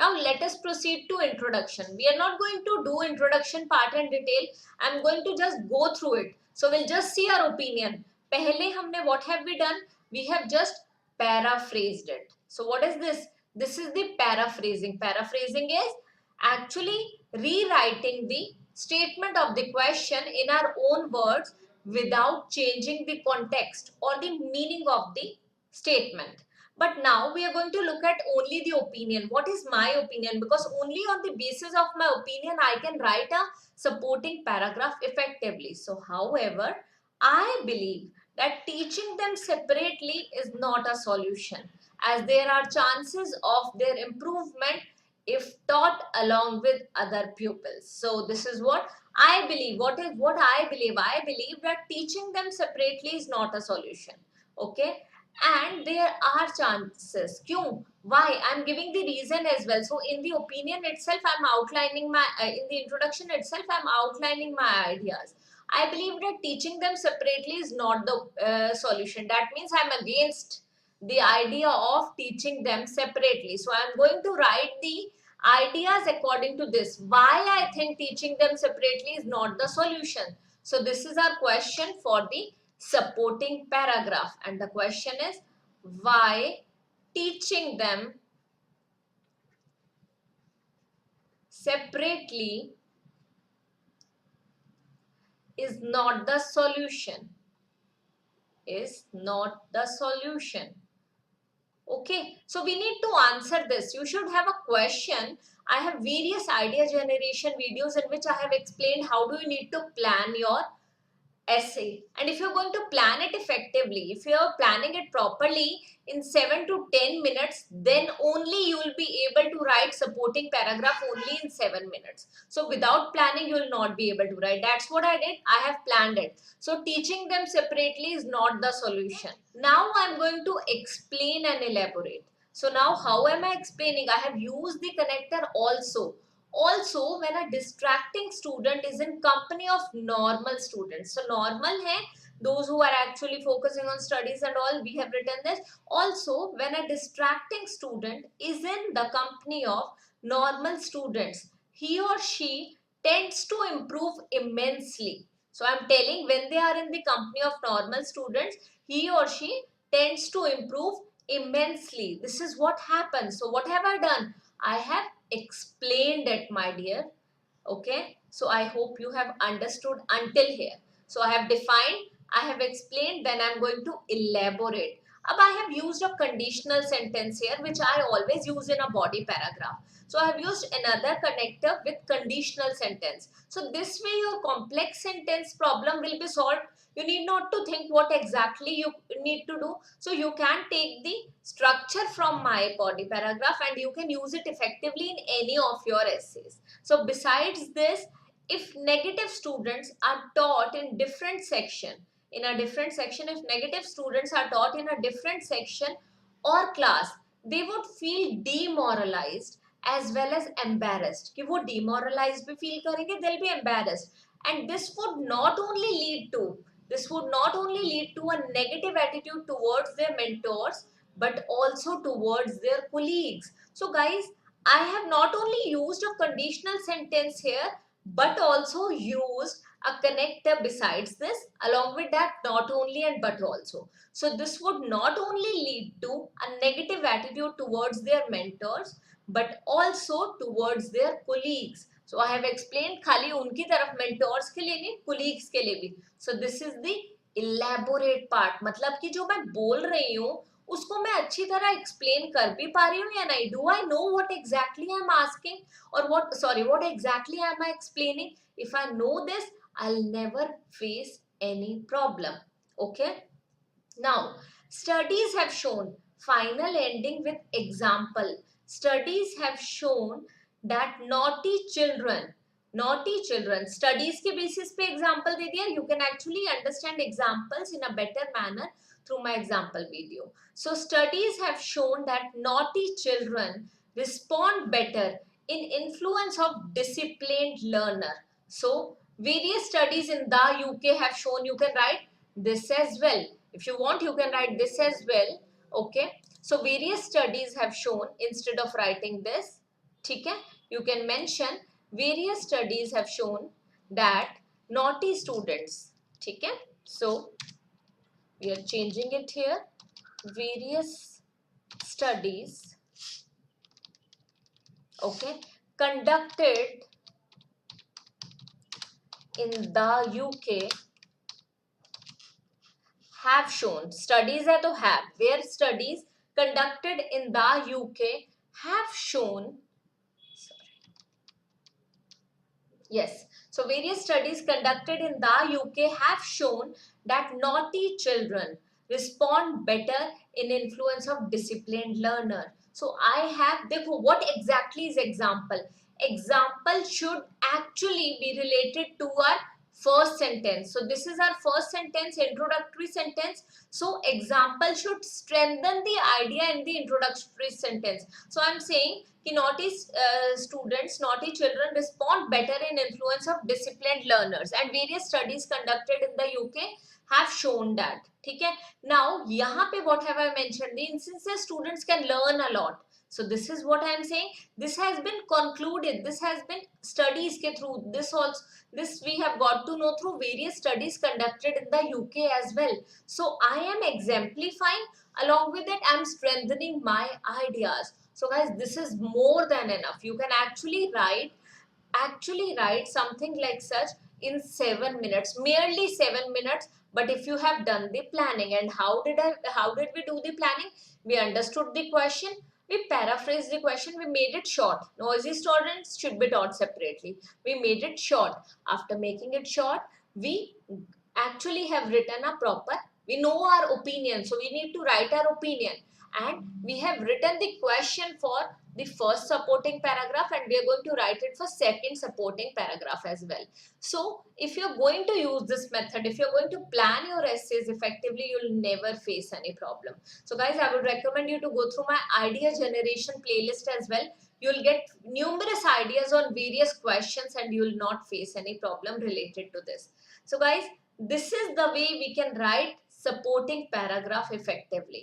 Now let us proceed to introduction. We are not going to do introduction part in detail. I'm going to just go through it. So we'll just see our opinion. Pehle humne, what have we done? We have just paraphrased it. So what is this? This is the paraphrasing. Paraphrasing is actually rewriting the statement of the question in our own words without changing the context or the meaning of the statement. But now we are going to look at only the opinion. What is my opinion? Because only on the basis of my opinion I can write a supporting paragraph effectively. So however, I believe that teaching them separately is not a solution, as there are chances of their improvement if taught along with other pupils. So this is what I believe. What I believe? I believe that teaching them separately is not a solution. Okay, and there are chances. Kyun? Why? I'm giving the reason as well. So in the opinion itself, I'm outlining my in the introduction itself, I'm outlining my ideas. I believe that teaching them separately is not the solution. That means I'm against the idea of teaching them separately. So I'm going to write the ideas according to this. Why I think teaching them separately is not the solution. So this is our question for the supporting paragraph, and the question is why teaching them separately is not the solution. Is not the solution. Okay, so we need to answer this. You should have a question. I have various idea generation videos in which I have explained how do you need to plan your essay, and if you're going to plan it effectively, if you're planning it properly in 7 to 10 minutes, then only you will be able to write supporting paragraph only in 7 minutes. So without planning you will not be able to write. That's what I did. I have planned it. So teaching them separately is not the solution. Now I'm going to explain and elaborate. So now how am I explaining? I have used the connector also. Also, when a distracting student is in company of normal students. So normal hai, those who are actually focusing on studies and all, we have written this. Also, when a distracting student is in the company of normal students, he or she tends to improve immensely. So I'm telling, when they are in the company of normal students, he or she tends to improve immensely. This is what happens. So what have I done? I have explained it, my dear. Okay, so I hope you have understood until here. So I have defined, I have explained, then I'm going to elaborate. अब I have used a conditional sentence here, which I always use in a body paragraph. So I have used another connector with conditional sentence. So this way your complex sentence problem will be solved. You need not to think what exactly you need to do. So you can take the structure from my body paragraph and you can use it effectively in any of your essays. So besides this, if negative students are taught in different section, if negative students are taught in a different section or class, they would feel demoralized as well as embarrassed. कि वो demoralized भी feel करेंगे, they'll be embarrassed, and this would not only lead to a negative attitude towards their mentors, but also towards their colleagues. So guys, I have not only used a conditional sentence here, but also used a connector besides this. Along with that, not only and but also. So this would not only lead to a negative attitude towards their mentors, but also towards their colleagues. So I have explained खाली उनकी तरफ mentors के लिए नहीं, colleagues के लिए भी. So this is the elaborate part. मतलब कि जो मैं बोल रही हूँ उसको मैं अच्छी तरह एक्सप्लेन कर भी पा रही हूँ या नहीं. Do I know what exactly I am asking और what exactly I am explaining. If I know this, I will never face any problem. Okay, now studies have shown, final ending with example, studies have shown that naughty children, studies के basis पे example दे दिया. You can actually understand examples in a better manner through my example video. So studies have shown that naughty children respond better in influence of disciplined learner. So various studies in the UK have shown, you can write this as well. If you want, you can write this as well. Okay. So various studies have shown, instead of writing this, ठीक है, you can mention various studies have shown that naughty students, ठीक है, so we are changing it here, various studies, okay, conducted in the UK have shown, studies है तो have, where studies conducted in the UK have shown, yes, so various studies conducted in the UK have shown that naughty children respond better in influence of disciplined learner. So I have, देखो what exactly is example? Example should actually be related to our first sentence. So this is our first sentence, introductory sentence. So example should strengthen the idea in the introductory sentence. So I am saying कि naughty students, naughty children respond better in influence of disciplined learners, and various studies conducted in the UK have shown that. ठीक है, now यहाँ पे what have I mentioned? The instances students can learn a lot. So this is what I am saying. This has been concluded. This has been studies के through. This we have got to know through various studies conducted in the UK as well. So I am exemplifying. Along with it, I am strengthening my ideas. So guys, this is more than enough. You can actually write something like such in 7 minutes, merely 7 minutes. But if you have done the planning, and how did we do the planning? We understood the question, we paraphrased the question, we made it short. Noisy students should be taught separately. We made it short. After making it short, we actually have written a proper, we know our opinion, so we need to write our opinion, and we have written the question for the first supporting paragraph, and we are going to write it for second supporting paragraph as well. So if you're going to use this method, if you're going to plan your essays effectively, you'll never face any problem. So guys, I would recommend you to go through my idea generation playlist as well. You'll get numerous ideas on various questions, and you will not face any problem related to this. So guys, this is the way we can write supporting paragraph effectively.